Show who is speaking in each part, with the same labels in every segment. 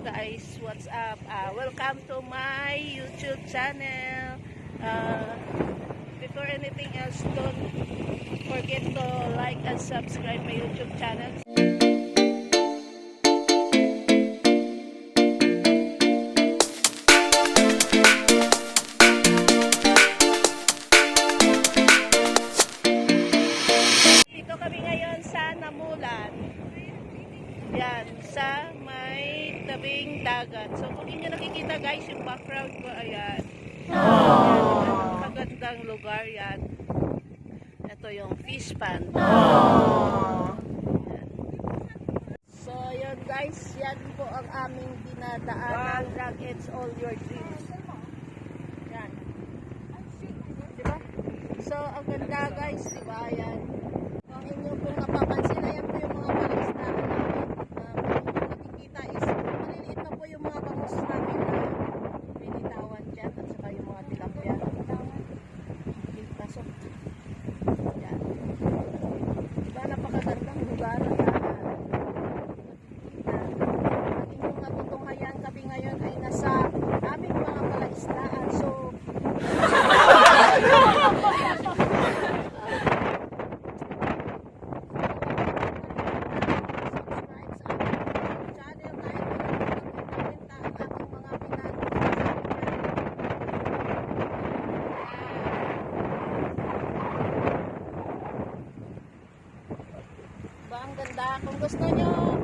Speaker 1: guys, what's up? Welcome to my YouTube channel. Before anything else, don't forget to like and subscribe my YouTube channel. Dito kami ngayon sa Namulan. Yan, sa may tabing dagat. So kung inyo nakikita guys, yung background ko, ayan. Ayan, magandang lugar yan. Ito yung Fishpond. So yun guys, yan po ang aming dinadaanan. Drag it's all your dreams. Yan. Diba? So ang ganda guys, diba? Yan. Kung inyo pong napapansin, ayan po yung mga palistaan namin. Nakikita is maliliit na po yung mga bangus namin na binitawan dyan at saka yung mga tilapia. Pasok. Yan. Diba napakagandang lugar at inyong natutunghayan kami ngayon ay nasa aming mga palaistaan. So ang ganda. Kung gusto nyo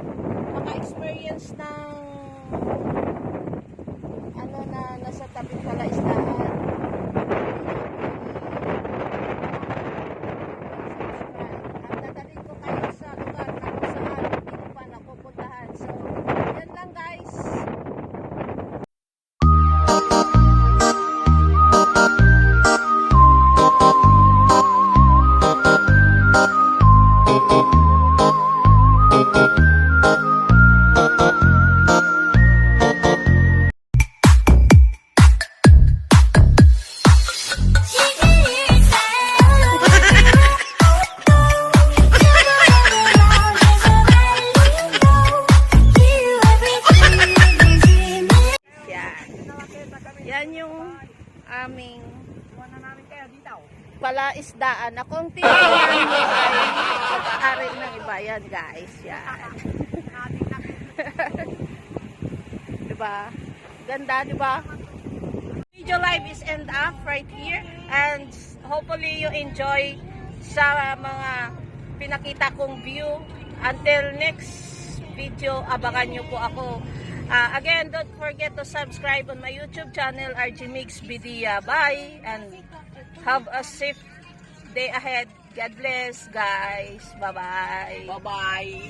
Speaker 1: maka-experience ng ano na nasa tabing palaisdaan, ang dadalhin ko kayo sa lugar na kung saan hindi ko pa napupuntahan. So, yan lang guys. Yan yung aming palaisdaan na kung titignan nyo ay pag-aari ng iba yan guys. Yan. Diba? Ganda, diba? Video live is end up right here and hopefully you enjoy sa mga pinakita kong view. Until next video, abangan nyo po ako. Again, don't forget to subscribe on my YouTube channel, Megs Bedia. Bye and have a safe day ahead. God bless, guys. Bye-bye.
Speaker 2: Bye-bye.